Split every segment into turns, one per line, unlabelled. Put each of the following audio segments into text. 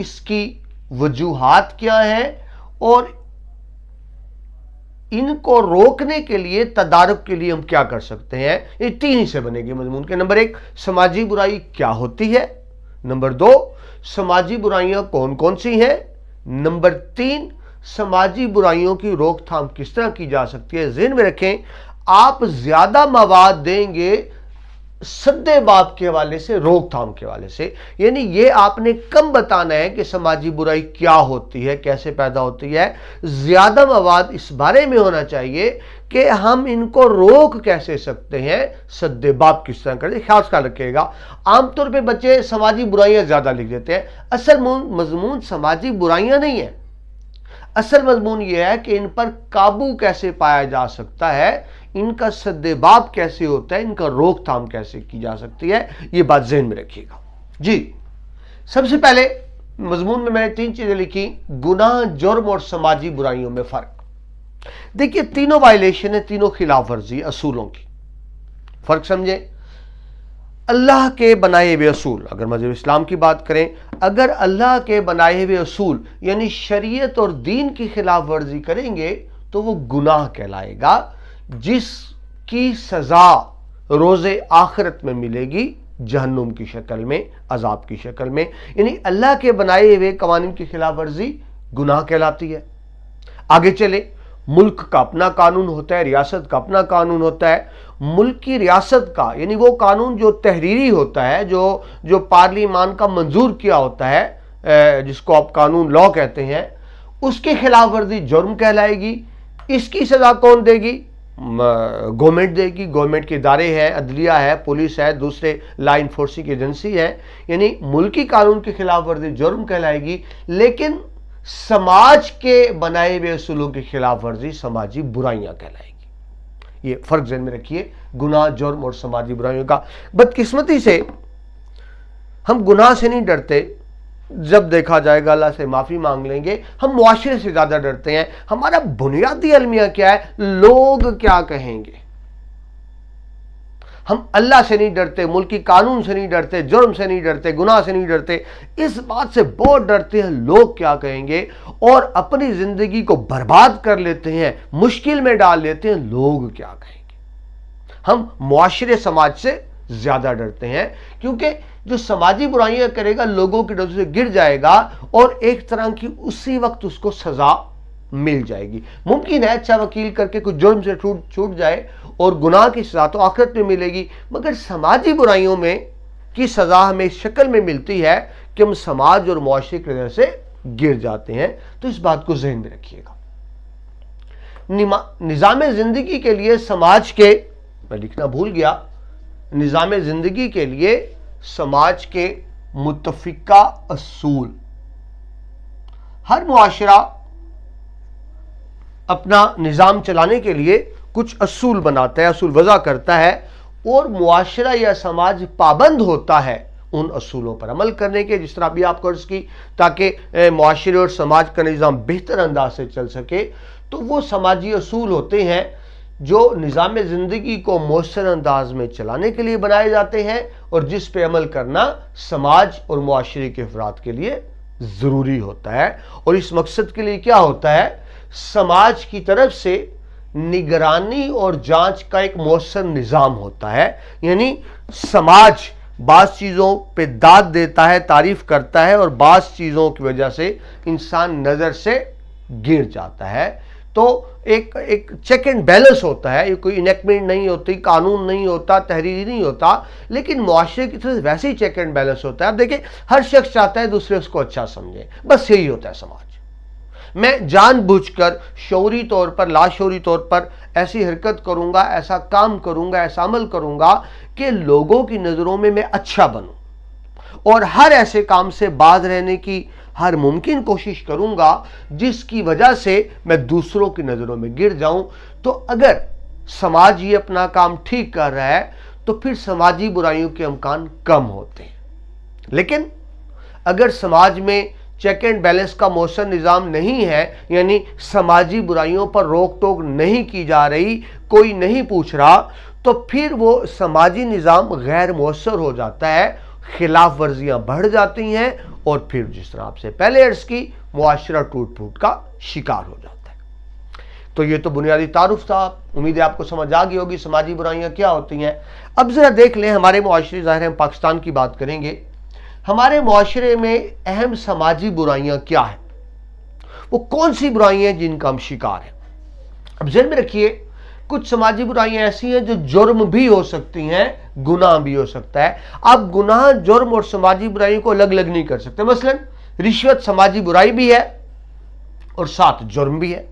اس کی وجوہات کیا ہیں اور ان کو روکنے کے لیے تدارک کے لیے ہم کیا کر سکتے ہیں. یہ تین حصے بنے گی مضمون کے. نمبر 1 سماجی برائی کیا ہوتی ہے. نمبر 2 سماجی برائیاں کون کون سی ہیں. نمبر 3 سماجی برائیوں کی روک تھام کس طرح کی جا سکتی ہے. ذہن میں رکھیں آپ زیادہ مواد دیں گے سدے باب کے حوالے سے، روک تھام کے حوالے سے، یعنی یہ آپ نے کم بتانا ہے کہ سماجی برائی کیا ہوتی ہے، کیسے پیدا ہوتی ہے. زیادہ مواد اس بارے میں ہونا چاہیے کہ ہم ان کو روک کیسے سکتے ہیں، سدے باب کس طرح کریں. خیال رکھیے گا عام طور پہ بچے سماجی برائیاں زیادہ لکھ دیتے ہیں. اصل مضمون سماجی برائیاں نہیں ہیں. اصل مضمون یہ ہے کہ ان پر قابو کیسے پایا جا سکتا ہے، ان کا سد باب کیسے ہوتا ہے، ان کا روک تھام کیسے کی جا سکتی ہے. یہ بات ذہن میں رکھیے گا. جی سب سے پہلے مضمون میں نے 3 چیزیں لکھی. گناہ، جرم اور سماجی برائیوں میں فرق. دیکھیے تینوں وائلیشن ہے، تینوں خلاف ورزی اصولوں کی. فرق سمجھیں. اللہ کے بنائے ہوئے اصول، اگر مذہب اسلام کی بات کریں، اگر اللہ کے بنائے ہوئے اصول یعنی شریعت اور دین کی خلاف ورزی کریں گے تو وہ گناہ کہلائے گا، جس کی سزا روز آخرت میں ملے گی جہنم کی شکل میں، عذاب کی شکل میں. یعنی اللہ کے بنائے ہوئے قوانین کی خلاف ورزی گناہ کہلاتی ہے. آگے چلے. ملک کا اپنا قانون ہوتا ہے، ریاست کا اپنا قانون ہوتا ہے. ملک کی ریاست کا یعنی وہ قانون جو تحریری ہوتا ہے، جو پارلیمان کا منظور کیا ہوتا ہے، جس کو آپ قانون لا کہتے ہیں، اس کی خلاف ورزی جرم کہلائے گی. اس کی سزا کون دے گی؟ گورنمنٹ دے گی. گورنمنٹ کے ادارے ہیں، عدلیہ ہے، پولیس ہے، دوسرے لا انفورسنگ ایجنسی ہے. یعنی ملکی قانون کی خلاف ورزی جرم کہلائے گی. لیکن سماج کے بنائے ہوئے اصولوں کی خلاف ورزی سماجی برائیاں کہلائے گی. یہ فرق ذہن میں رکھیے گناہ، جرم اور سماجی برائیوں کا. بدقسمتی سے ہم گناہ سے نہیں ڈرتے. جب دیکھا جائے گا اللہ سے معافی مانگ لیں گے. ہم معاشرے سے زیادہ ڈرتے ہیں. ہمارا بنیادی المیہ کیا ہے؟ لوگ کیا کہیں گے. ہم اللہ سے نہیں ڈرتے، ملکی قانون سے نہیں ڈرتے، جرم سے نہیں ڈرتے، گناہ سے نہیں ڈرتے. اس بات سے بہت ڈرتے ہیں لوگ کیا کہیں گے، اور اپنی زندگی کو برباد کر لیتے ہیں، مشکل میں ڈال لیتے ہیں لوگ کیا کہیں گے. ہم معاشرے سماج سے زیادہ ڈرتے ہیں کیونکہ جو سماجی برائیاں کرے گا لوگوں کی ڈر سے گر جائے گا اور ایک طرح کی اسی وقت اس کو سزا مل جائے گی. ممکن ہے اچھا وکیل کر کے کچھ جرم سے چھوٹ جائے اور گناہ کی سزا تو آخرت میں ملے گی، مگر سماجی برائیوں میں کی سزا ہمیں اس شکل میں ملتی ہے کہ ہم سماج اور معاشرے کی وجہ سے گر جاتے ہیں. تو اس بات کو ذہن میں رکھیے گا. نظام زندگی کے لیے سماج کے، میں لکھنا بھول گیا، نظام زندگی کے لیے سماج کے متفقہ اصول. ہر معاشرہ اپنا نظام چلانے کے لیے کچھ اصول بناتا ہے، اصول وضع کرتا ہے، اور معاشرہ یا سماج پابند ہوتا ہے ان اصولوں پر عمل کرنے کے. جس طرح بھی آپ کو عرض کی، تاکہ معاشرے اور سماج کا نظام بہتر انداز سے چل سکے، تو وہ سماجی اصول ہوتے ہیں جو نظام زندگی کو مؤثر انداز میں چلانے کے لیے بنائے جاتے ہیں اور جس پہ عمل کرنا سماج اور معاشرے کے افراد کے لیے ضروری ہوتا ہے. اور اس مقصد کے لیے کیا ہوتا ہے؟ سماج کی طرف سے نگرانی اور جانچ کا ایک مؤثر نظام ہوتا ہے. یعنی سماج بعض چیزوں پہ داد دیتا ہے، تعریف کرتا ہے، اور بعض چیزوں کی وجہ سے انسان نظر سے گر جاتا ہے. تو ایک چیک اینڈ بیلنس ہوتا ہے. یہ کوئی انیکٹمنٹ نہیں ہوتی، قانون نہیں ہوتا، تحریری نہیں ہوتا، لیکن معاشرے کی طرف ویسے ہی چیک اینڈ بیلنس ہوتا ہے. اب دیکھیں ہر شخص چاہتا ہے دوسرے اس کو اچھا سمجھے، بس یہی ہوتا ہے سماج. میں جان بوجھ کر شعوری طور پر، لاشعوری طور پر ایسی حرکت کروں گا، ایسا کام کروں گا، ایسا عمل کروں گا کہ لوگوں کی نظروں میں اچھا بنوں، اور ہر ایسے کام سے باز رہنے کی ہر ممکن کوشش کروں گا جس کی وجہ سے میں دوسروں کی نظروں میں گر جاؤں. تو اگر سماج یہ اپنا کام ٹھیک کر رہا ہے تو پھر سماجی برائیوں کے امکان کم ہوتے ہیں. لیکن اگر سماج میں چیک اینڈ بیلنس کا مؤثر نظام نہیں ہے، یعنی سماجی برائیوں پر روک ٹوک نہیں کی جا رہی، کوئی نہیں پوچھ رہا، تو پھر وہ سماجی نظام غیر مؤثر ہو جاتا ہے، خلاف ورزیاں بڑھ جاتی ہیں اور پھر جس طرح آپ سے پہلے عرض کی معاشرہ ٹوٹ پھوٹ کا شکار ہو جاتا ہے۔ تو یہ تو بنیادی تعارف تھا، امید ہے آپ کو سمجھ آ گئی ہوگی سماجی برائیاں کیا ہوتی ہیں۔ اب ذرا دیکھ لیں ہمارے معاشرے، ظاہر ہم پاکستان کی بات کریں گے، ہمارے معاشرے میں اہم سماجی برائیاں کیا ہیں، وہ کون سی برائیاں ہیں جن کا ہم شکار ہیں۔ اب ذہن میں رکھیے کچھ سماجی برائیاں ایسی ہیں جو جرم بھی ہو سکتی ہیں، گناہ بھی ہو سکتا ہے۔ آپ گناہ، جرم اور سماجی برائیوں کو الگ الگ نہیں کر سکتے۔ مثلا رشوت سماجی برائی بھی ہے اور ساتھ جرم بھی ہے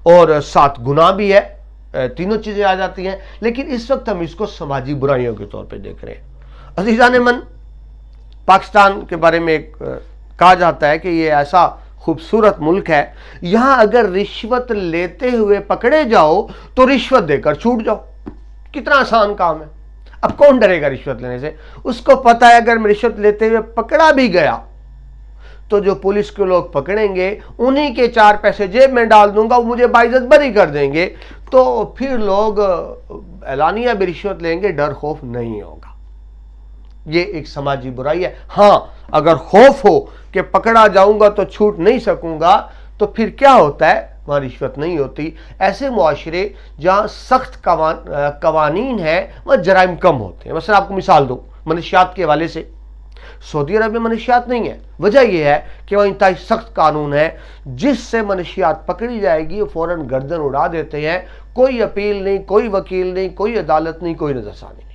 اور ساتھ گناہ بھی ہے، تینوں چیزیں آ جاتی ہیں، لیکن اس وقت ہم اس کو سماجی برائیوں کے طور پہ دیکھ رہے ہیں۔ عزیزان من، پاکستان کے بارے میں کہا جاتا ہے کہ یہ ایسا خوبصورت ملک ہے، یہاں اگر رشوت لیتے ہوئے پکڑے جاؤ تو رشوت دے کر چھوٹ جاؤ۔ کتنا آسان کام ہے۔ اب کون ڈرے گا رشوت لینے سے؟ اس کو پتا ہے اگر میں رشوت لیتے ہوئے پکڑا بھی گیا تو جو پولیس کے لوگ پکڑیں گے انہی کے 4 پیسے جیب میں ڈال دوں گا، وہ مجھے باعزت بری کر دیں گے، تو پھر لوگ اعلانیہ بھی رشوت لیں گے، ڈر خوف نہیں ہوگا۔ یہ ایک سماجی برائی ہے۔ ہاں اگر خوف ہو کہ پکڑا جاؤں گا تو چھوٹ نہیں سکوں گا تو پھر کیا ہوتا ہے؟ وہاں رشوت نہیں ہوتی۔ ایسے معاشرے جہاں سخت قوانین ہیں وہاں جرائم کم ہوتے ہیں۔ مثلا آپ کو مثال دوں منشیات کے حوالے سے، سعودی عرب میں منشیات نہیں ہے، وجہ یہ ہے کہ وہاں انتہائی سخت قانون ہے، جس سے منشیات پکڑی جائے گی وہ فوراً گردن اڑا دیتے ہیں، کوئی اپیل نہیں، کوئی وکیل نہیں، کوئی عدالت نہیں، کوئی نظر ثانی نہیں۔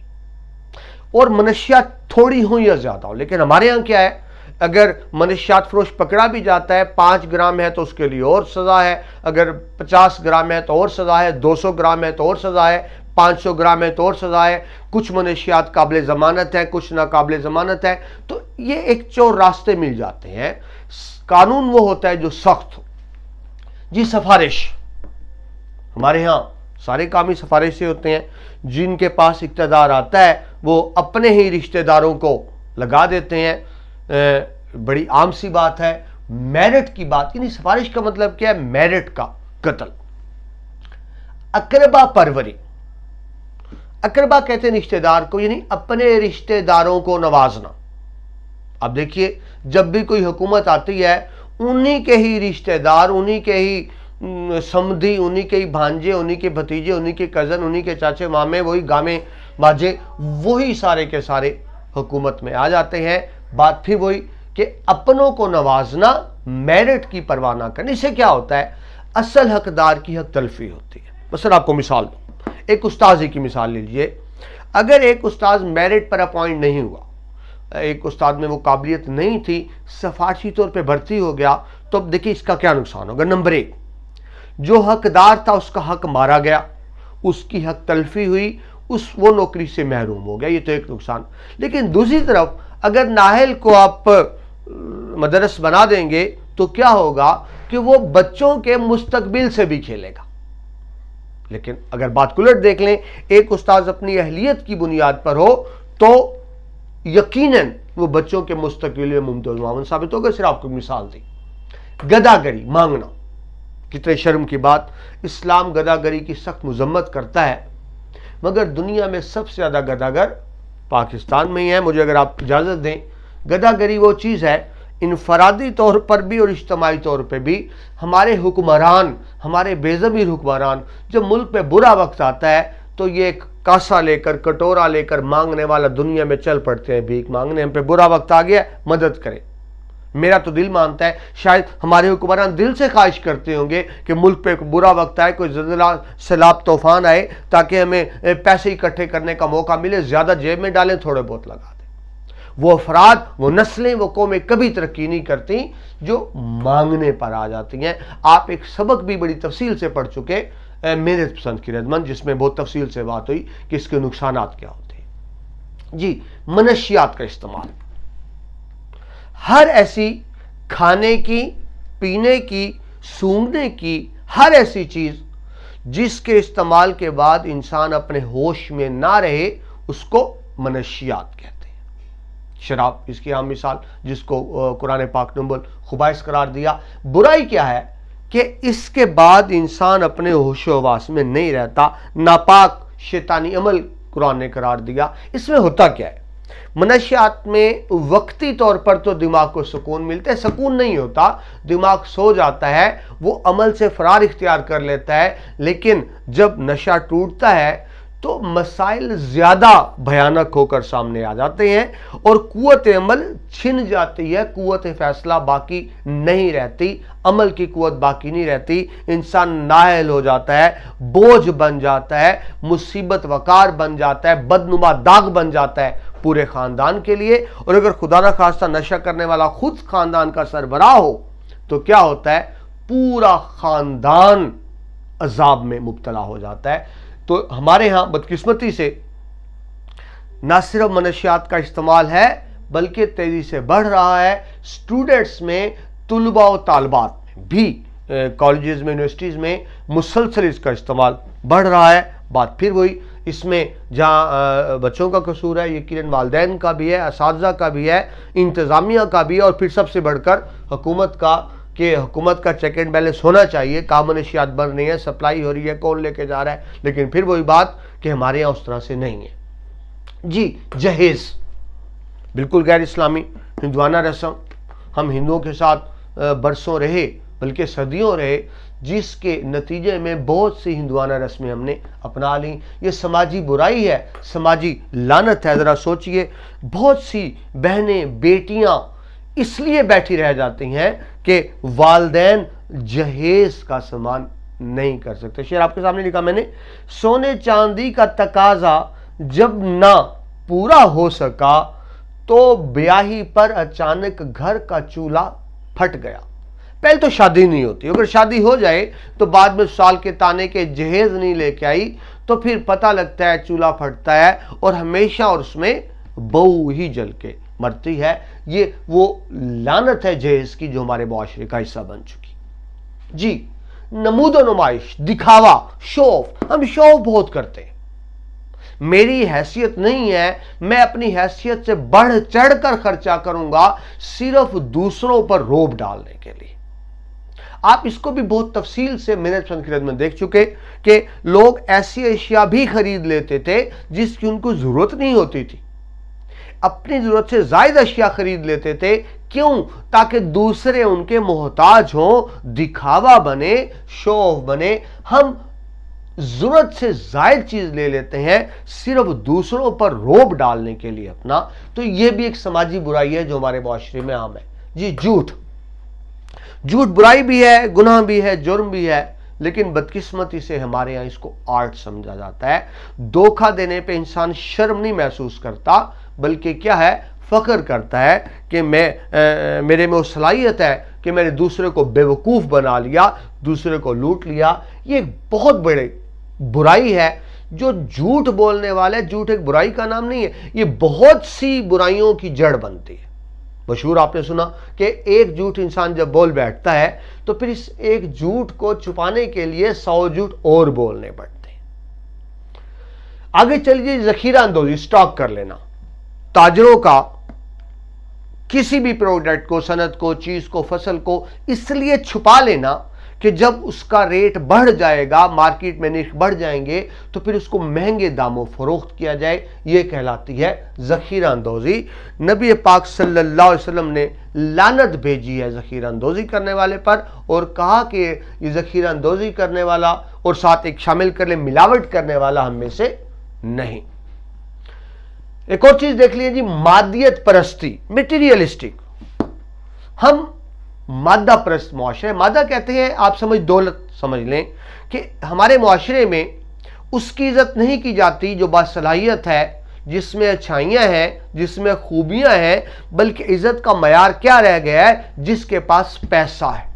اور منشیات تھوڑی ہوں یا زیادہ ہوں، لیکن ہمارے ہاں کیا ہے، اگر منشیات فروش پکڑا بھی جاتا ہے 5 گرام ہے تو اس کے لیے اور سزا ہے، اگر 50 گرام ہے تو اور سزا ہے، 200 گرام ہے تو اور سزا ہے، 500 گرام ہے تو اور سزا ہے، کچھ منشیات قابل ضمانت ہے، کچھ ناقابل ضمانت ہے۔ تو یہ ایک چور راستے مل جاتے ہیں۔ قانون وہ ہوتا ہے جو سخت ہو۔ جی سفارش، ہمارے ہاں سارے کام ہی سفارش سے ہوتے ہیں، جن کے پاس اقتدار آتا ہے وہ اپنے ہی رشتہ داروں کو لگا دیتے ہیں۔ بڑی عام سی بات ہے، میرٹ کی بات، یعنی سفارش کا مطلب کیا ہے؟ میرٹ کا قتل۔ اقربا پروری، اقربا کہتے ہیں رشتہ دار کو، یعنی اپنے رشتہ داروں کو نوازنا۔ اب دیکھیے جب بھی کوئی حکومت آتی ہے انہی کے ہی رشتہ دار، انہی کے ہی سمدھی، انہی کے ہی بھانجے، انہی کے بھتیجے، انہی کے کزن، انہی کے چاچے مامے، وہی گامے ماجے، وہی سارے کے سارے حکومت میں آ جاتے ہیں۔ بات پھر وہی کہ اپنوں کو نوازنا، میرٹ کی پرواہ نہ کرنے سے کیا ہوتا ہے؟ اصل حقدار کی حق تلفی ہوتی ہے۔ مثلا آپ کو مثال دوں، ایک استاذ کی مثال لیجئے۔ اگر ایک استاذ میرٹ پر اپوائنٹ نہیں ہوا، ایک استاد میں وہ قابلیت نہیں تھی، سفارشی طور پہ بھرتی ہو گیا، تو اب دیکھیں اس کا کیا نقصان ہوگا۔ نمبر 1، جو حقدار تھا اس کا حق مارا گیا، اس کی حق تلفی ہوئی، وہ نوکری سے محروم ہو گیا، یہ تو ایک نقصان۔ لیکن دوسری طرف اگر نااہل کو آپ مدرس بنا دیں گے تو کیا ہوگا کہ وہ بچوں کے مستقبل سے بھی کھیلے گا۔ لیکن اگر بات کو الٹ دیکھ لیں، ایک استاذ اپنی اہلیت کی بنیاد پر ہو تو یقیناً وہ بچوں کے مستقبل میں ممتاز معاون ثابت ہوگا۔ صرف آپ کو مثال دی، گداگری، مانگنا، کتنے شرم کی بات۔ اسلام گداگری کی سخت مذمت کرتا ہے، مگر دنیا میں سب سے زیادہ گداگر پاکستان میں ہی ہے۔ مجھے اگر آپ اجازت دیں، گداگری وہ چیز ہے، انفرادی طور پر بھی اور اجتماعی طور پہ بھی ہمارے حکمران، ہمارے بے ضمیر حکمران، جب ملک پہ برا وقت آتا ہے تو یہ ایک کاسا لے کر، کٹورا لے کر مانگنے والا دنیا میں چل پڑتے ہیں بھیک مانگنے، ہم پہ برا وقت آ گیا، مدد کریں۔ میرا تو دل مانتا ہے شاید ہمارے حکمران دل سے خواہش کرتے ہوں گے کہ ملک پہ برا وقت آئے، کوئی زلزلہ، سیلاب، طوفان آئے، تاکہ ہمیں پیسے اکٹھے کرنے کا موقع ملے، زیادہ جیب میں ڈالیں، تھوڑے بہت لگا دیں۔ وہ افراد، وہ نسلیں، وہ قومیں کبھی ترقی نہیں کرتی جو مانگنے پر آ جاتی ہیں۔ آپ ایک سبق بھی بڑی تفصیل سے پڑھ چکے محنت پسند کی ردمند، جس میں بہت تفصیل سے بات ہوئی کہ اس کے نقصانات کیا ہوتے ہیں۔ جی منشیات کا استعمال، ہر ایسی کھانے کی، پینے کی، سونگھنے کی ہر ایسی چیز جس کے استعمال کے بعد انسان اپنے ہوش میں نہ رہے اس کو منشیات کہتے ہیں۔ شراب اس کی عام مثال، جس کو قرآن پاک نے خبائث قرار دیا۔ برائی کیا ہے کہ اس کے بعد انسان اپنے ہوش و حواس میں نہیں رہتا، ناپاک شیطانی عمل قرآن نے قرار دیا۔ اس میں ہوتا کیا ہے منشیات میں وقتی طور پر تو دماغ کو سکون ملتا ہے، سکون نہیں ہوتا، دماغ سو جاتا ہے، وہ عمل سے فرار اختیار کر لیتا ہے، لیکن جب نشہ ٹوٹتا ہے تو مسائل زیادہ بھیانک ہو کر سامنے آ جاتے ہیں اور قوت عمل چھن جاتی ہے، قوت فیصلہ باقی نہیں رہتی، عمل کی قوت باقی نہیں رہتی، انسان نااہل ہو جاتا ہے، بوجھ بن جاتا ہے، مصیبت وقار بن جاتا ہے، بدنما داغ بن جاتا ہے پورے خاندان کے لیے۔ اور اگر خدا نہ خواستہ نشہ کرنے والا خود خاندان کا سربراہ ہو تو کیا ہوتا ہے؟ پورا خاندان عذاب میں مبتلا ہو جاتا ہے۔ تو ہمارے ہاں بدقسمتی سے نہ صرف منشیات کا استعمال ہے بلکہ تیزی سے بڑھ رہا ہے۔ سٹوڈنٹس میں، طلباء و طالبات میں بھی، کالجز میں، یونیورسٹیز میں مسلسل اس کا استعمال بڑھ رہا ہے۔ بات پھر وہی، اس میں جہاں بچوں کا قصور ہے، یقیناً والدین کا بھی ہے، اساتذہ کا بھی ہے، انتظامیہ کا بھی ہے، اور پھر سب سے بڑھ کر حکومت کا، کہ حکومت کا چیک اینڈ بیلنس ہونا چاہیے۔ کہاں منشیات بن رہی ہیں، سپلائی ہو رہی ہے، کون لے کے جا رہا ہے، لیکن پھر وہی بات کہ ہمارے یہاں اس طرح سے نہیں ہے۔ جی، جہیز بالکل غیر اسلامی ہندوانہ رسم، ہم ہندوؤں کے ساتھ برسوں رہے بلکہ صدیوں رہے، جس کے نتیجے میں بہت سی ہندوانہ رسمیں ہم نے اپنا لیں۔ یہ سماجی برائی ہے، سماجی لعنت ہے۔ ذرا سوچئے، بہت سی بہنیں، بیٹیاں اس لیے بیٹھی رہ جاتی ہیں کہ والدین جہیز کا سامان نہیں کر سکتے۔ شعر آپ کے سامنے لکھا میں نے، سونے چاندی کا تقاضا جب نہ پورا ہو سکا تو بیاہی پر اچانک گھر کا چولہا پھٹ گیا۔ پہلے تو شادی نہیں ہوتی، اگر شادی ہو جائے تو بعد میں سال کے تانے کے جہیز نہیں لے کے آئی تو پھر پتہ لگتا ہے چولہا پھٹتا ہے اور ہمیشہ اور اس میں بہو ہی جل کے مرتی ہے۔ یہ وہ لعنت ہے جہیز کی جو ہمارے معاشرے کا حصہ بن چکی۔ جی، نمود و نمائش، دکھاوا، شو آف، ہم شو آف بہت کرتے ہیں۔ میری حیثیت نہیں ہے، میں اپنی حیثیت سے بڑھ چڑھ کر خرچہ کروں گا صرف دوسروں پر روب ڈالنے کے لیے۔ آپ اس کو بھی بہت تفصیل سے میرے چند خدمت میں دیکھ چکے کہ لوگ ایسی اشیاء بھی خرید لیتے تھے جس کی ان کو ضرورت نہیں ہوتی تھی، اپنی ضرورت سے زائد اشیاء خرید لیتے تھے۔ کیوں؟ تاکہ دوسرے ان کے محتاج ہوں، دکھاوا بنے، شو آف بنے۔ ہم ضرورت سے زائد چیز لے لیتے ہیں صرف دوسروں پر روب ڈالنے کے لیے اپنا۔ تو یہ بھی ایک سماجی برائی ہے جو ہمارے معاشرے میں عام ہے۔ جی، جھوٹ برائی بھی ہے، گناہ بھی ہے، جرم بھی ہے، لیکن بدقسمتی سے ہمارے یہاں اس کو آرٹ سمجھا جاتا ہے۔ دھوکہ دینے پہ انسان شرم نہیں محسوس کرتا بلکہ کیا ہے؟ فخر کرتا ہے کہ میرے میں وہ صلاحیت ہے کہ میں نے دوسرے کو بیوقوف بنا لیا، دوسرے کو لوٹ لیا۔ یہ ایک بہت بڑی برائی ہے جو جھوٹ بولنے والے، جھوٹ ایک برائی کا نام نہیں ہے، یہ بہت سی برائیوں کی جڑ بنتی ہے۔ مشہور آپ نے سنا کہ ایک جھوٹ انسان جب بول بیٹھتا ہے تو پھر اس ایک جھوٹ کو چھپانے کے لیے 100 جھوٹ اور بولنے پڑتے ہیں۔ آگے چلیے، ذخیرہ اندوزی، سٹاک کر لینا۔ تاجروں کا کسی بھی پروڈکٹ کو، صنعت کو، چیز کو، فصل کو اس لیے چھپا لینا کہ جب اس کا ریٹ بڑھ جائے گا، مارکیٹ میں نرخ بڑھ جائیں گے تو پھر اس کو مہنگے داموں فروخت کیا جائے، یہ کہلاتی ہے ذخیرہ اندوزی۔ نبی پاک صلی اللہ علیہ وسلم نے لعنت بھیجی ہے ذخیرہ اندوزی کرنے والے پر، اور کہا کہ یہ ذخیرہ اندوزی کرنے والا، اور ساتھ ایک شامل کر لیں ملاوٹ کرنے والا، ہم میں سے نہیں۔ ایک اور چیز دیکھ لیجیے، مادیت پرستی، میٹیریلسٹک۔ ہم مادہ پرست معاشرے، مادہ کہتے ہیں آپ دولت سمجھ لیں کہ ہمارے معاشرے میں اس کی عزت نہیں کی جاتی جو باصلاحیت ہے، جس میں اچھائیاں ہیں، جس میں خوبیاں ہیں، بلکہ عزت کا معیار کیا رہ گیا ہے؟ جس کے پاس پیسہ ہے۔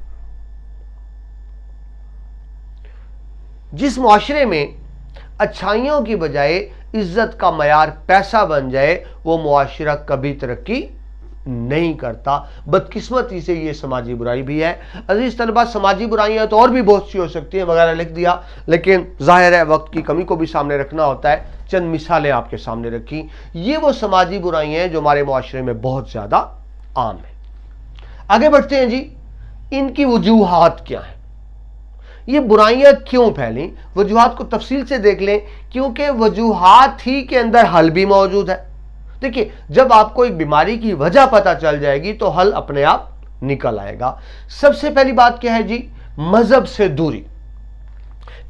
جس معاشرے میں اچھائیوں کی بجائے عزت کا معیار پیسہ بن جائے، وہ معاشرہ کبھی ترقی نہیں کرتا۔ بدقسمتی سے یہ سماجی برائی بھی ہے۔ عزیز طلبہ، سماجی برائیاں تو اور بھی بہت سی ہو سکتی ہیں، وغیرہ لکھ دیا، لیکن ظاہر ہے وقت کی کمی کو بھی سامنے رکھنا ہوتا ہے، چند مثالیں آپ کے سامنے رکھی۔ یہ وہ سماجی برائیاں ہیں جو ہمارے معاشرے میں بہت زیادہ عام ہیں۔ آگے بڑھتے ہیں۔ جی، ان کی وجوہات کیا ہیں؟ یہ برائیاں کیوں پھیلیں؟ وجوہات کو تفصیل سے دیکھ لیں، کیونکہ وجوہات ہی کے اندر حل بھی موجود ہے۔ دیکھیے جب آپ کو ایک بیماری کی وجہ پتہ چل جائے گی تو حل اپنے آپ نکل آئے گا۔ سب سے پہلی بات کیا ہے جی؟ مذہب سے دوری۔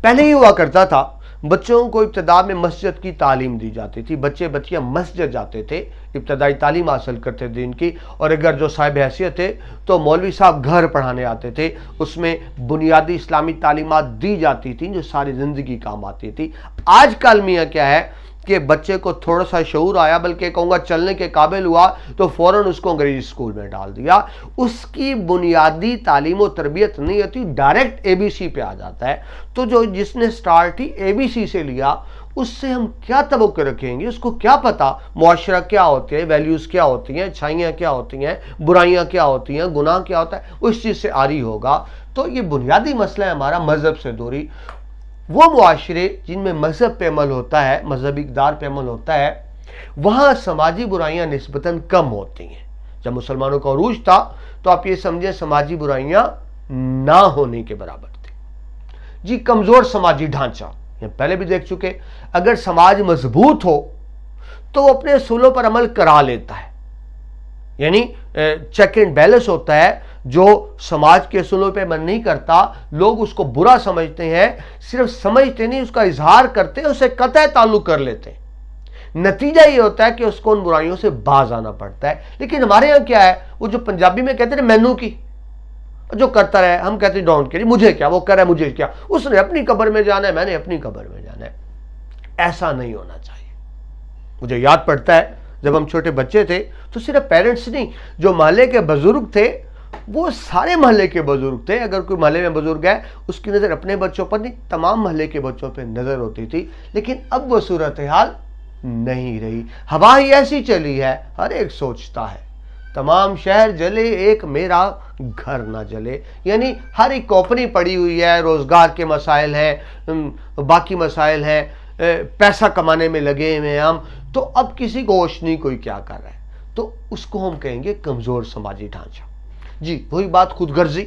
پہلے ہی ہوا کرتا تھا بچوں کو ابتدا میں مسجد کی تعلیم دی جاتی تھی، بچے بچیاں مسجد جاتے تھے، ابتدائی تعلیم حاصل کرتے تھے ان کی، اور اگر جو صاحب حیثیت تھے تو مولوی صاحب گھر پڑھانے آتے تھے، اس میں بنیادی اسلامی تعلیمات دی جاتی تھیں جو ساری زندگی کام آتی تھی۔ آج کا المیہ کیا ہے کہ بچے کو تھوڑا سا شعور آیا، بلکہ کہوں گا چلنے کے قابل ہوا تو فوراً اس کو انگریزی اسکول میں ڈال دیا، اس کی بنیادی تعلیم و تربیت نہیں ہوتی، ڈائریکٹ اے بی سی پہ آ جاتا ہے۔ تو جو جس نے سٹارٹ ہی اے بی سی سے لیا اس سے ہم کیا توقع رکھیں گے؟ اس کو کیا پتا معاشرہ کیا ہوتے ہیں، ویلیوز کیا ہوتی ہیں، اچھائیاں کیا ہوتی ہیں، برائیاں کیا ہوتی ہیں، گناہ کیا ہوتا ہے، اس چیز سے عاری ہوگا۔ تو یہ بنیادی مسئلہ ہے ہمارا مذہب سے دوری۔ وہ معاشرے جن میں مذہب پہ عمل ہوتا ہے، مذہبی اقدار پہ عمل ہوتا ہے، وہاں سماجی برائیاں نسبتاً کم ہوتی ہیں۔ جب مسلمانوں کا عروج تھا تو آپ یہ سمجھیں سماجی برائیاں نہ ہونے کے برابر تھی۔ جی کمزور سماجی ڈھانچہ، یہ پہلے بھی دیکھ چکے، اگر سماج مضبوط ہو تو وہ اپنے اصولوں پر عمل کرا لیتا ہے، یعنی چیک اینڈ بیلنس ہوتا ہے۔ جو سماج کے اصولوں پہ عمل نہیں کرتا لوگ اس کو برا سمجھتے ہیں، صرف سمجھتے نہیں اس کا اظہار کرتے ہیں، اسے قطع تعلق کر لیتے ہیں۔ نتیجہ یہ ہوتا ہے کہ اس کو ان برائیوں سے باز آنا پڑتا ہے۔ لیکن ہمارے ہاں کیا ہے، وہ جو پنجابی میں کہتے ہیں مینو کی، جو کرتا رہے، ہم کہتے ہیں ڈونٹ کیئر، مجھے کیا، وہ کر رہا ہے مجھے کیا، اس نے اپنی قبر میں جانا ہے، میں نے اپنی قبر میں جانا ہے۔ ایسا نہیں ہونا چاہیے۔ مجھے یاد پڑتا ہے جب ہم چھوٹے بچے تھے تو صرف پیرنٹس نہیں، جو محلے کے بزرگ تھے وہ سارے محلے کے بزرگ تھے، اگر کوئی محلے میں بزرگ ہے اس کی نظر اپنے بچوں پر نہیں، تمام محلے کے بچوں پہ نظر ہوتی تھی۔ لیکن اب وہ صورتحال نہیں رہی، ہوا ہی ایسی چلی ہے، ہر ایک سوچتا ہے تمام شہر جلے ایک میرا گھر نہ جلے، یعنی ہر ایک کوپنی پڑی ہوئی ہے، روزگار کے مسائل ہیں، باقی مسائل ہیں، پیسہ کمانے میں لگے ہوئے ہیں ہم، تو اب کسی کو ہوش نہیں کوئی کیا کر رہا ہے، تو اس کو ہم کہیں گے کمزور سماجی ڈھانچہ۔ جی وہی بات خود غرضی،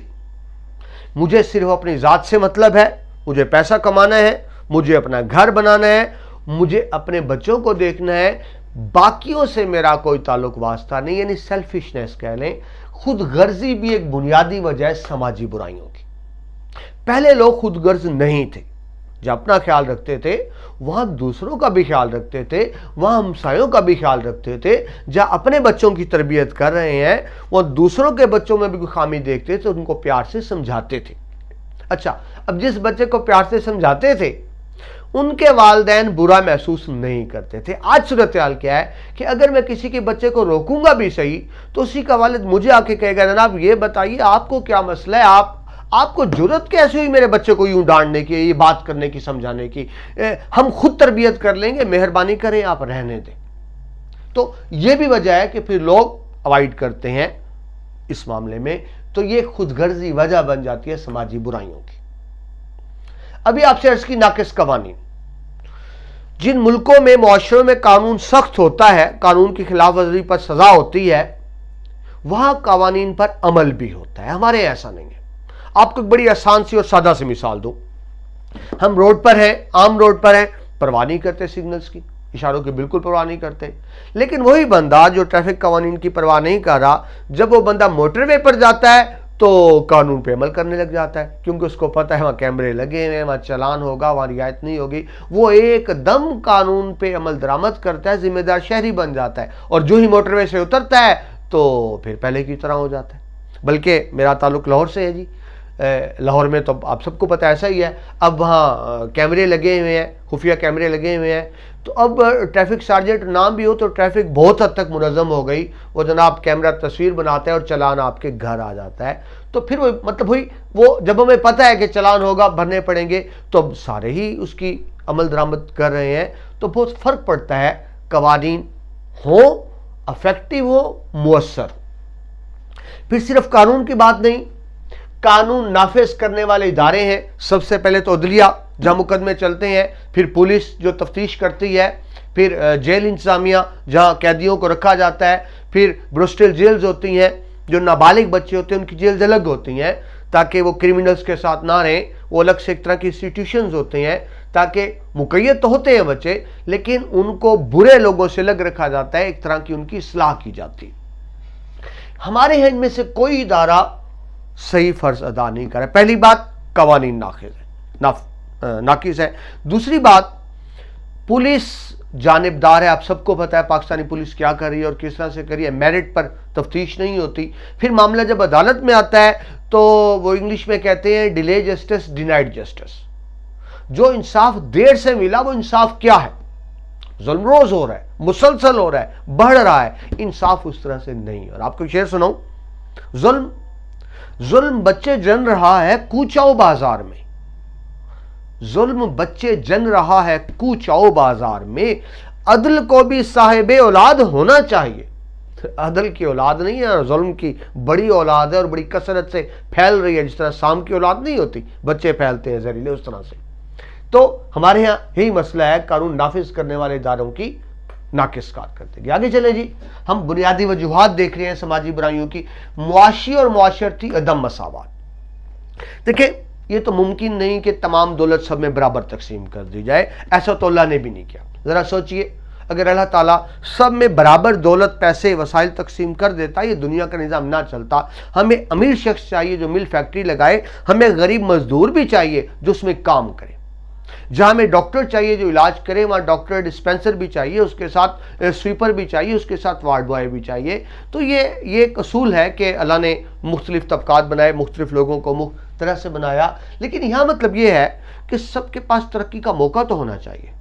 مجھے صرف اپنی ذات سے مطلب ہے، مجھے پیسہ کمانا ہے، مجھے اپنا گھر بنانا ہے، مجھے اپنے بچوں کو دیکھنا ہے، باقیوں سے میرا کوئی تعلق واسطہ نہیں، یعنی سیلفشنس کہہ لیں۔ خود غرضی بھی ایک بنیادی وجہ ہے سماجی برائیوں کی۔ پہلے لوگ خود غرض نہیں تھے، جب اپنا خیال رکھتے تھے وہاں دوسروں کا بھی خیال رکھتے تھے، وہاں ہمسایوں کا بھی خیال رکھتے تھے، جہاں اپنے بچوں کی تربیت کر رہے ہیں وہ دوسروں کے بچوں میں بھی کوئی خامی دیکھتے تھے، ان کو پیار سے سمجھاتے تھے۔ اچھا اب جس بچے کو پیار سے سمجھاتے تھے ان کے والدین برا محسوس نہیں کرتے تھے۔ آج صورتحال کیا ہے کہ اگر میں کسی کے بچے کو روکوں گا بھی صحیح تو اسی کا والد مجھے آ کے کہے گا جناب یہ بتائیے آپ کو کیا مسئلہ ہے، آپ کو جرت کیسے ہوئی میرے بچے کو یوں ڈانٹنے کی، یہ بات کرنے کی، سمجھانے کی، ہم خود تربیت کر لیں گے، مہربانی کریں آپ رہنے دیں۔ تو یہ بھی وجہ ہے کہ پھر لوگ اوائڈ کرتے ہیں اس معاملے میں، تو یہ خود غرضی وجہ بن جاتی ہے سماجی برائیوں کی۔ ابھی آپ سے عرض کی ناقص قوانین، جن ملکوں میں معاشروں میں قانون سخت ہوتا ہے، قانون کی خلاف ورزی پر سزا ہوتی ہے، وہاں قوانین پر عمل بھی ہوتا ہے، ہمارے ایسا نہیں ہے۔ آپ کو ایک بڑی آسان سی اور سادہ سی مثال دوں، ہم روڈ پر ہیں، عام روڈ پر ہیں، پرواہ نہیں کرتے سگنلز کی، اشاروں کی بالکل پرواہ نہیں کرتے، لیکن وہی بندہ جو ٹریفک قوانین کی پرواہ نہیں کر رہا، جب وہ بندہ موٹر وے پر جاتا ہے تو قانون پہ عمل کرنے لگ جاتا ہے، کیونکہ اس کو پتہ ہے وہاں کیمرے لگے ہوئے ہیں، وہاں چلان ہوگا، وہاں رعایت نہیں ہوگی، وہ ایک دم قانون پہ عمل درآمد کرتا ہے، ذمہ دار شہری بن جاتا ہے، اور جو ہی موٹر وے سے اترتا ہے تو پھر پہلے کی طرح ہو جاتا ہے۔ بلکہ میرا تعلق لاہور سے ہے جی، لاہور میں تو آپ سب کو پتہ ایسا ہی ہے، اب وہاں کیمرے لگے ہوئے ہیں، خفیہ کیمرے لگے ہوئے ہیں، تو اب ٹریفک سارجنٹ نام بھی ہو تو ٹریفک بہت حد تک منظم ہو گئی، وہ جناب کیمرہ تصویر بناتا ہے اور چلان آپ کے گھر آ جاتا ہے۔ تو پھر وہ مطلب ہوئی، وہ جب ہمیں پتہ ہے کہ چلان ہوگا، بھرنے پڑیں گے، تو اب سارے ہی اس کی عمل درآمد کر رہے ہیں، تو بہت فرق پڑتا ہے قوانین ہوں افیکٹو ہو، مؤثر۔ پھر صرف قانون کی بات نہیں، قانون نافذ کرنے والے ادارے ہیں، سب سے پہلے تو عدلیہ جہاں مقدمے چلتے ہیں، پھر پولیس جو تفتیش کرتی ہے، پھر جیل انتظامیہ جہاں قیدیوں کو رکھا جاتا ہے، پھر بروسٹل جیلز ہوتی ہیں، جو نابالغ بچے ہوتے ہیں ان کی جیلز الگ ہوتی ہیں، تاکہ وہ کرمنلز کے ساتھ نہ رہیں. وہ الگ سے ایک طرح کی انسٹیٹیوشنز ہوتے ہیں تاکہ مقید تو ہوتے ہیں بچے لیکن ان کو برے لوگوں سے الگ رکھا جاتا ہے, ایک طرح کی ان کی اصلاح کی جاتی. ہمارے ہیں ان میں سے کوئی ادارہ صحیح فرض ادا نہیں کر رہا. پہلی بات قوانین ناقص ہے. دوسری بات پولیس جانبدار ہے. آپ سب کو پتا ہے پاکستانی پولیس کیا کر رہی ہے اور کس طرح سے کر رہی ہے. میرٹ پر تفتیش نہیں ہوتی. پھر معاملہ جب عدالت میں آتا ہے تو وہ انگلش میں کہتے ہیں ڈیلے جسٹس ڈینائڈ جسٹس. جو انصاف دیر سے ملا وہ انصاف کیا ہے؟ ظلم روز ہو رہا ہے, مسلسل ہو رہا ہے, بڑھ رہا ہے. انصاف اس طرح سے نہیں. اور آپ کو شعر سناؤں, ظلم بچے جن رہا ہے کوچاؤ بازار میں. ظلم بچے جن رہا ہے کوچاؤ بازار میں. عدل کو بھی صاحب اولاد ہونا چاہیے. عدل کی اولاد نہیں ہے, ظلم کی بڑی اولاد ہے اور بڑی کثرت سے پھیل رہی ہے. جس طرح سام کی اولاد نہیں ہوتی, بچے پھیلتے ہیں زہریلے, اس طرح سے. تو ہمارے ہاں یہی مسئلہ ہے قانون نافذ کرنے والے اداروں کی ناقص کارکردگی. آگے چلیں جی, ہم بنیادی وجوہات دیکھ رہے ہیں سماجی برائیوں کی. معاشی اور معاشرتی عدم مساوات. دیکھیں یہ تو ممکن نہیں کہ تمام دولت سب میں برابر تقسیم کر دی جائے. ایسا تو اللہ نے بھی نہیں کیا. ذرا سوچئے, اگر اللہ تعالیٰ سب میں برابر دولت, پیسے, وسائل تقسیم کر دیتا, یہ دنیا کا نظام نہ چلتا. ہمیں امیر شخص چاہیے جو مل فیکٹری لگائے, ہمیں غریب مزدور بھی چاہیے جو اس میں کام کرے. جہاں ہمیں ڈاکٹر چاہیے جو علاج کرے, وہاں ڈاکٹر ڈسپینسر بھی چاہیے, اس کے ساتھ سویپر بھی چاہیے, اس کے ساتھ وارڈ بوائے بھی چاہیے. تو یہ ایک اصول ہے کہ اللہ نے مختلف طبقات بنائے, مختلف لوگوں کو مختلف طرح سے بنایا. لیکن یہاں مطلب یہ ہے کہ سب کے پاس ترقی کا موقع تو ہونا چاہیے.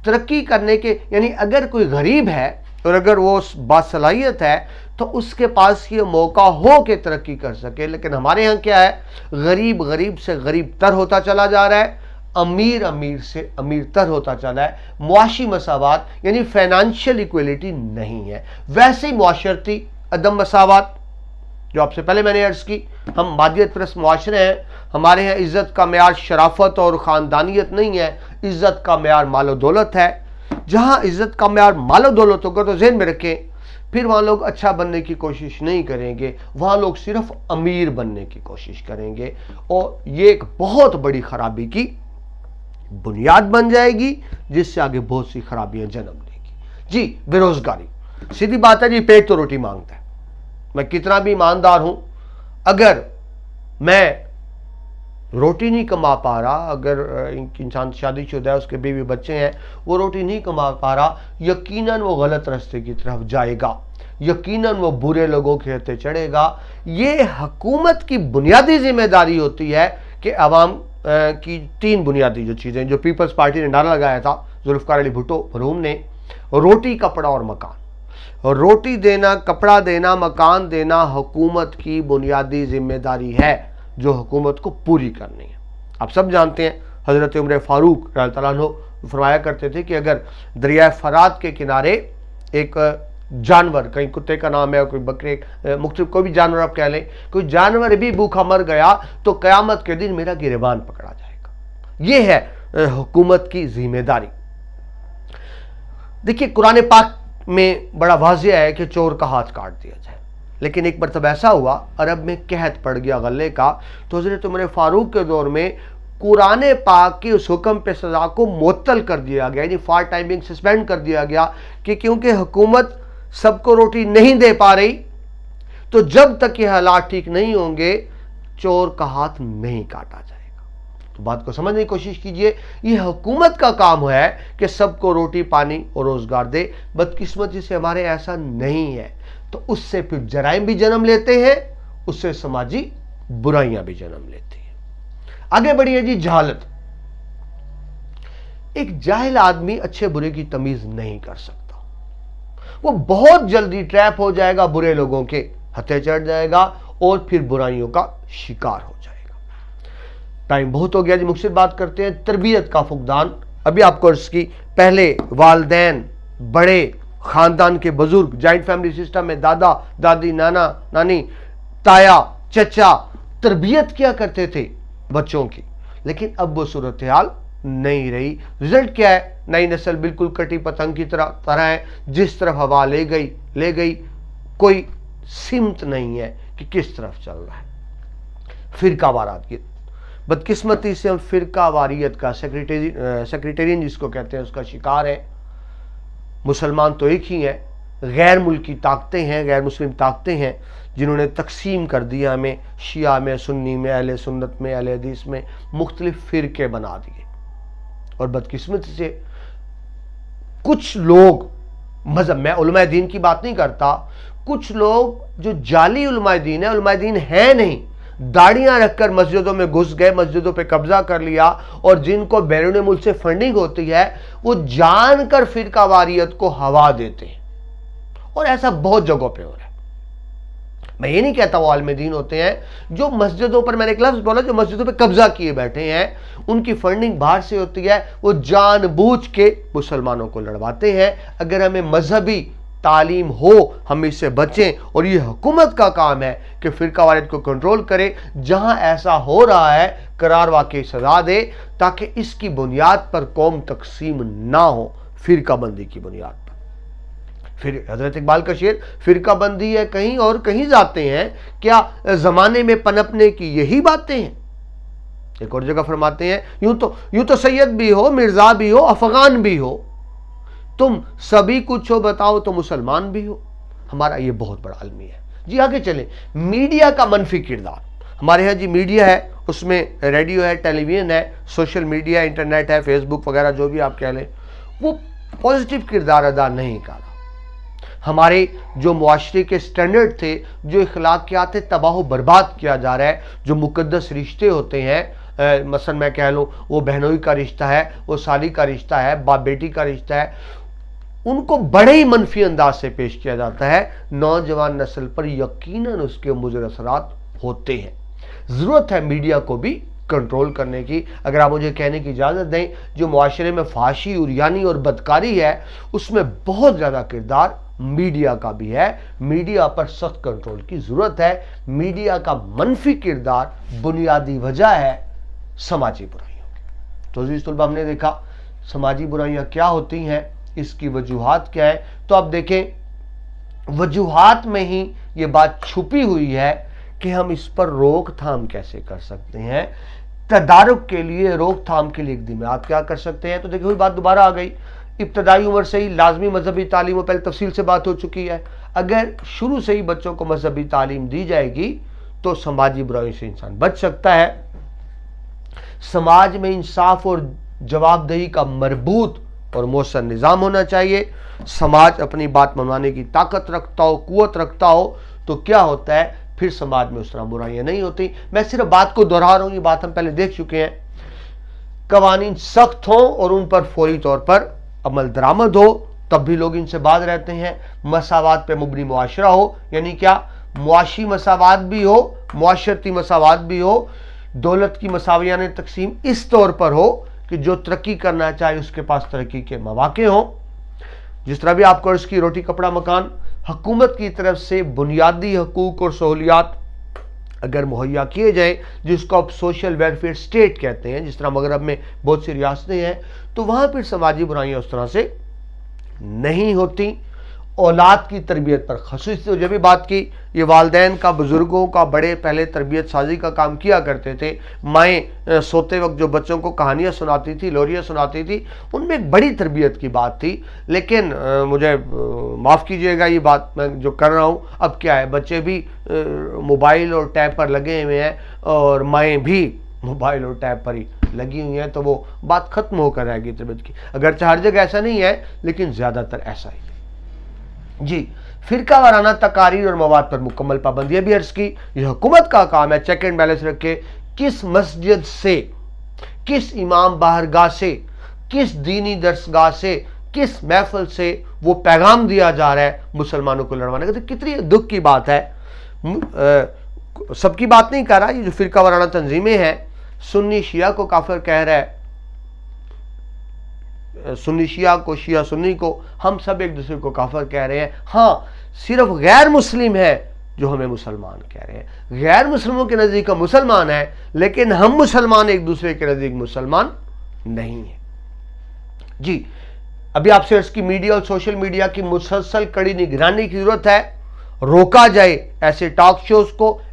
ترقی کرنے کے یعنی اگر کوئی غریب ہے اور اگر وہ باصلاحیت ہے تو اس کے پاس یہ موقع ہو کہ ترقی کر سکے. لیکن ہمارے ہاں کیا ہے, غریب سے غریب تر ہوتا چلا جا رہا ہے, امیر سے امیر تر ہوتا چلا ہے. معاشی مساوات یعنی فائنانشل ایکویلٹی نہیں ہے. ویسے ہی معاشرتی عدم مساوات جو آپ سے پہلے میں نے عرض کی, ہم مادیت پرست معاشرے ہیں. ہمارے ہاں عزت کا معیار شرافت اور خاندانیت نہیں ہے, عزت کا معیار مال و دولت ہے. جہاں عزت کا معیار مال و دولت ہوگا تو ذہن میں رکھیں پھر وہاں لوگ اچھا بننے کی کوشش نہیں کریں گے, وہاں لوگ صرف امیر بننے کی کوشش کریں گے. اور یہ ایک بہت بڑی خرابی کی بنیاد بن جائے گی جس سے آگے بہت سی خرابیاں جنم لے گی. جی بے روزگاری, سیدھی بات ہے جی, پیٹ تو روٹی مانگتا ہے. میں کتنا بھی ایماندار ہوں, اگر میں روٹی نہیں کما پا رہا, اگر انسان شادی شدہ ہے, اس کے بیوی بچے ہیں, وہ روٹی نہیں کما پا رہا, یقیناً وہ غلط راستے کی طرف جائے گا, یقیناً وہ برے لوگوں کے ہاتھے چڑھے گا. یہ حکومت کی بنیادی ذمہ داری ہوتی ہے کہ عوام کی تین بنیادی جو چیزیں جو پیپلز پارٹی نے نعرہ لگایا تھا ذوالفقار علی بھٹو مرحوم نے, روٹی, کپڑا اور مکان. روٹی دینا, کپڑا دینا, مکان دینا حکومت کی بنیادی ذمہ داری ہے جو حکومت کو پوری کرنی ہے. آپ سب جانتے ہیں حضرت عمر فاروق رضی اللہ تعالیٰ عنہ فرمایا کرتے تھے کہ اگر دریائے فرات کے کنارے ایک جانور, کہیں کتے کا نام ہے, کوئی بکرے, مختلف کوئی بھی جانور آپ کہہ لیں, کوئی جانور بھی بھوکا مر گیا تو قیامت کے دن میرا گریبان پکڑا جائے گا. یہ ہے حکومت کی ذمہ داری. دیکھیے قرآن پاک میں بڑا واضح ہے کہ چور کا ہاتھ کاٹ دیا جائے. لیکن ایک مرتبہ ایسا ہوا, عرب میں قحط پڑ گیا غلے کا, تو حضرت عمر فاروق کے دور میں قرآن پاک کے اس حکم پہ سزا کو معطل کر دیا گیا, یعنی فار ٹائمنگ سسپینڈ کر دیا گیا کہ کیونکہ حکومت سب کو روٹی نہیں دے پا رہی تو جب تک یہ حالات ٹھیک نہیں ہوں گے چور کا ہاتھ نہیں کاٹا جائے گا. تو بات کو سمجھنے کی کوشش کیجئے, یہ حکومت کا کام ہے کہ سب کو روٹی, پانی اور روزگار دے. بدقسمتی سے ہمارے ایسا نہیں ہے, تو اس سے پھر جرائم بھی جنم لیتے ہیں, اس سے سماجی برائیاں بھی جنم لیتی ہیں. آگے بڑھیے جی, جہالت. ایک جاہل آدمی اچھے برے کی تمیز نہیں کر سکتا, وہ بہت جلدی ٹریپ ہو جائے گا, برے لوگوں کے ہتھے چڑھ جائے گا اور پھر برائیوں کا شکار ہو جائے گا. ٹائم بہت ہو گیا جی, مختصر بات کرتے ہیں. تربیت کا فقدان. ابھی آپ کو عرض کی, پہلے والدین, بڑے خاندان کے بزرگ, جوائنٹ فیملی سسٹم میں دادا دادی, نانا نانی, تایا چچا تربیت کیا کرتے تھے بچوں کی. لیکن اب وہ صورتحال نہیں رہی. رزلٹ کیا ہے, نئی نسل بالکل کٹی پتنگ کی طرح ہے, جس طرف ہوا لے گئی, کوئی سمت نہیں ہے کہ کس طرف چل رہا ہے. فرقہ واریت. بدقسمتی سے ہم فرقہ واریت کا سیکریٹرین جس کو کہتے ہیں اس کا شکار ہے. مسلمان تو ایک ہی ہیں, غیر ملکی طاقتیں ہیں, غیر مسلم طاقتیں ہیں جنہوں نے تقسیم کر دیا ہمیں, شیعہ میں, سنی میں, اہل سنت میں, اہل حدیث میں, مختلف فرقے بنا دیے. اور بدقسمتی سے کچھ لوگ مذہب, میں علماء دین کی بات نہیں کرتا, کچھ لوگ جو جعلی علماء دین ہیں, علماء دین ہیں نہیں, داڑیاں رکھ کر مسجدوں میں گھس گئے, مسجدوں پہ قبضہ کر لیا, اور جن کو بیرون ملک سے فنڈنگ ہوتی ہے وہ جان کر فرقہ واریت کو ہوا دیتے ہیں. اور ایسا بہت جگہوں پہ ہو رہا ہے. میں یہ نہیں کہتا وہ عالم دین ہوتے ہیں جو مسجدوں پر, میں نے ایک لفظ بولا, جو مسجدوں پہ قبضہ کیے بیٹھے ہیں, ان کی فنڈنگ باہر سے ہوتی ہے, وہ جان بوجھ کے مسلمانوں کو لڑواتے ہیں. اگر ہمیں مذہبی تعلیم ہو ہم اس سے بچیں, اور یہ حکومت کا کام ہے کہ فرقہ واریت کو کنٹرول کرے. جہاں ایسا ہو رہا ہے قرار واقعی سزا دے, تاکہ اس کی بنیاد پر قوم تقسیم نہ ہو, فرقہ بندی کی بنیاد پر. پھر حضرت اقبال کا شعر, فرقہ بندی ہے کہیں اور کہیں جاتے ہیں, کیا زمانے میں پنپنے کی یہی باتیں ہیں. ایک اور جگہ فرماتے ہیں, یوں تو سید بھی ہو, مرزا بھی ہو, افغان بھی ہو, تم سبھی کچھ ہو, بتاؤ تو مسلمان بھی ہو. ہمارا یہ بہت بڑا المیہ ہے. جی آگے چلیں. میڈیا کا منفی کردار. ہمارے ہاں جی میڈیا ہے, اس میں ریڈیو ہے, ٹیلی ویژن ہے, سوشل میڈیا, انٹرنیٹ ہے, فیس بک وغیرہ جو بھی آپ کہہ لیں, وہ پازیٹیو کردار ادا نہیں کر رہا. ہمارے جو معاشرے کے سٹینڈرڈ تھے, جو اخلاقیات تباہ و برباد کیا جا رہا ہے. جو مقدس رشتے ہوتے ہیں, مثلا میں کہہ لوں وہ بہنوئی کا رشتہ ہے, وہ سالی کا رشتہ ہے, باپ بیٹی کا رشتہ ہے, ان کو بڑے ہی منفی انداز سے پیش کیا جاتا ہے. نوجوان نسل پر یقیناً اس کے مضر اثرات ہوتے ہیں. ضرورت ہے میڈیا کو بھی کنٹرول کرنے کی. اگر آپ مجھے کہنے کی اجازت دیں, جو معاشرے میں فحاشی, عریانی اور بدکاری ہے, اس میں بہت زیادہ کردار میڈیا کا بھی ہے. میڈیا پر سخت کنٹرول کی ضرورت ہے. میڈیا کا منفی کردار بنیادی وجہ ہے سماجی برائیوں کی. تو عزیز طلبہ, ہم نے دیکھا سماجی برائیاں کیا ہوتی ہیں, اس کی وجوہات کیا ہے. تو اب دیکھیں, وجوہات میں ہی یہ بات چھپی ہوئی ہے کہ ہم اس پر روک تھام کیسے کر سکتے ہیں. تدارک کے لیے, روک تھام کے لیے اقدامات کیا کر سکتے ہیں. تو دیکھیں وہی بات دوبارہ آ گئی. ابتدائی عمر سے ہی لازمی مذہبی تعلیم, و پہلے تفصیل سے بات ہو چکی ہے. اگر شروع سے ہی بچوں کو مذہبی تعلیم دی جائے گی تو سماجی برائیوں سے انسان بچ سکتا ہے. سماج میں انصاف اور جواب دہی کا مربوط اور مؤثر نظام ہونا چاہیے. سماج اپنی بات منوانے کی طاقت رکھتا ہو, قوت رکھتا ہو, تو کیا ہوتا ہے, پھر سماج میں اس طرح برائیاں نہیں ہوتی. میں صرف بات کو دہرا رہا ہوں, یہ بات ہم پہلے دیکھ چکے ہیں. قوانین سخت ہوں اور ان پر فوری طور پر عمل درآمد ہو, تب بھی لوگ ان سے باز رہتے ہیں. مساوات پہ مبنی معاشرہ ہو, یعنی کیا, معاشی مساوات بھی ہو, معاشرتی مساوات بھی ہو, دولت کی مساویانہ تقسیم اس طور پر ہو کہ جو ترقی کرنا چاہے اس کے پاس ترقی کے مواقع ہوں. جس طرح بھی آپ کو اس کی روٹی کپڑا مکان, حکومت کی طرف سے بنیادی حقوق اور سہولیات اگر مہیا کیے جائیں, جس کو اب سوشل ویلفیئر سٹیٹ کہتے ہیں, جس طرح مغرب میں بہت سی ریاستیں ہیں, تو وہاں پھر سماجی برائیاں اس طرح سے نہیں ہوتی. اولاد کی تربیت پر خصوصی جو بھی بات کی, یہ والدین کا, بزرگوں کا بڑے پہلے تربیت سازی کا کام کیا کرتے تھے. مائیں سوتے وقت جو بچوں کو کہانیاں سناتی تھی, لوریاں سناتی تھی, ان میں ایک بڑی تربیت کی بات تھی. لیکن مجھے معاف کیجئے گا, یہ بات میں جو کر رہا ہوں, اب کیا ہے, بچے بھی موبائل اور ٹیب پر لگے ہوئے ہیں, اور مائیں بھی موبائل اور ٹیب پر ہی لگی ہوئی ہیں, تو وہ بات ختم ہو کر رہے گی تربیت کی. اگرچہ ہر جگہ ایسا نہیں ہے, لیکن زیادہ تر ایسا ہی. جی, فرقہ وارانہ تقاریر اور مواد پر مکمل پابندی بھی عرض کی. یہ حکومت کا کام ہے چیک اینڈ بیلنس رکھے, کس مسجد سے, کس امام بارگاہ سے, کس دینی درسگاہ سے, کس محفل سے وہ پیغام دیا جا رہا ہے مسلمانوں کو لڑوانے کا. کتنی دکھ کی بات ہے. سب کی بات نہیں کر رہا, یہ جو فرقہ وارانہ تنظیمیں ہیں, سنی شیعہ کو کافر کہہ رہا ہے, سنی شیعہ کو, شیعہ سنی کو, ہم سب ایک دوسرے کو کافر کہہ رہے ہیں. ہاں, صرف غیر مسلم ہے جو ہمیں مسلمان کہہ رہے ہیں. غیر مسلموں کے نزدیک ہم مسلمان ہیں, لیکن ہم مسلمان ایک دوسرے کے نزدیک مسلمان نہیں ہیں. جی, ابھی آپ سے اس کی میڈیا اور سوشل میڈیا کی مسلسل کڑی نگرانی کی ضرورت ہے. روکا جائے ایسے ٹاک شوز کو,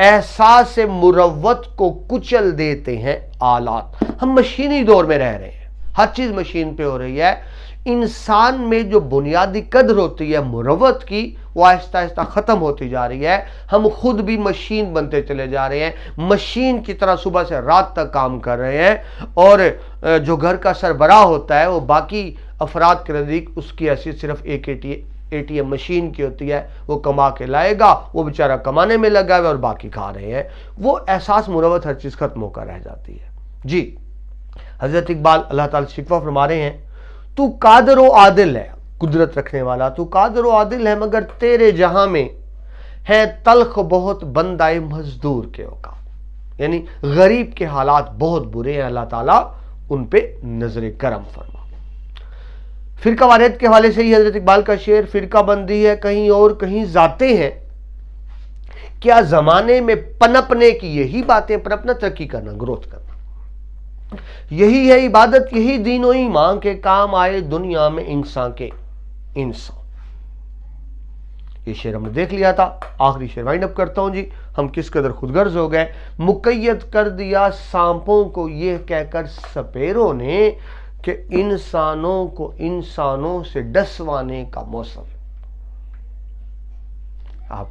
احساس مروت کو کچل دیتے ہیں آلات. ہم مشینی دور میں رہ رہے ہیں، ہر چیز مشین پہ ہو رہی ہے. انسان میں جو بنیادی قدر ہوتی ہے مروت کی، وہ آہستہ آہستہ ختم ہوتی جا رہی ہے. ہم خود بھی مشین بنتے چلے جا رہے ہیں، مشین کی طرح صبح سے رات تک کام کر رہے ہیں، اور جو گھر کا سربراہ ہوتا ہے وہ باقی افراد کے نزدیک اس کی حیثیت صرف ایک اے ٹی ایم مشین کی ہوتی ہے. وہ کما کے لائے گا، وہ بیچارہ کمانے میں لگا ہے اور باقی کھا رہے ہیں. وہ احساس مروت ہر چیز ختم ہو کر رہ جاتی ہے. جی حضرت اقبال اللہ تعالیٰ شکوہ فرما رہے ہیں، تو قادر و عادل ہے، قدرت رکھنے والا، تو قادر و عادل ہے، مگر تیرے جہاں میں ہے تلخ بہت بندہ مزدور کے اوقات. یعنی غریب کے حالات بہت برے ہیں، اللہ تعالیٰ ان پہ نظر کرم فرما. فرقہ واریت کے حوالے سے ہی حضرت اقبال کا شعر، فرقہ بندی ہے کہیں اور کہیں ذاتیں ہیں، کیا زمانے میں پنپنے کی یہی باتیں، پنپنا ترقی کرنا، گروتھ کرنا، یہی ہے عبادت، یہی دین و ایمان کے کام آئے دنیا میں انسان کے انسان. یہ شعر ہم نے دیکھ لیا تھا. آخری شعر وائنڈ اپ کرتا ہوں جی. ہم کس قدر خود غرض ہو گئے. مقید کر دیا سانپوں کو یہ کہہ کر سپیروں نے کہ انسانوں کو انسانوں سے ڈسوانے کا موسم. آپ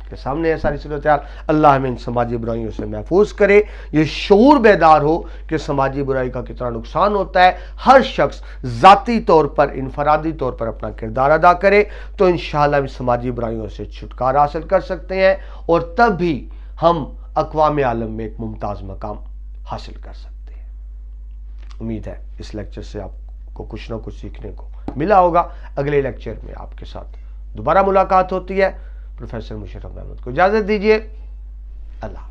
کے سامنے ہے ساری صورتحال. اللہ ہمیں ان سماجی برائیوں سے محفوظ کرے. یہ شعور بیدار ہو کہ سماجی برائی کا کتنا نقصان ہوتا ہے. ہر شخص ذاتی طور پر، انفرادی طور پر اپنا کردار ادا کرے تو انشاءاللہ ہم سماجی برائیوں سے چھٹکارا حاصل کر سکتے ہیں، اور تب بھی ہم اقوام عالم میں ایک ممتاز مقام حاصل کر سکتے ہیں. امید ہے اس لیکچر سے آپ کو کچھ نہ کچھ سیکھنے کو ملا ہوگا. اگلے لیکچر میں آپ کے ساتھ دوبارہ ملاقات ہوتی ہے. پروفیسر مشرف احمد کو اجازت دیجیے. اللہ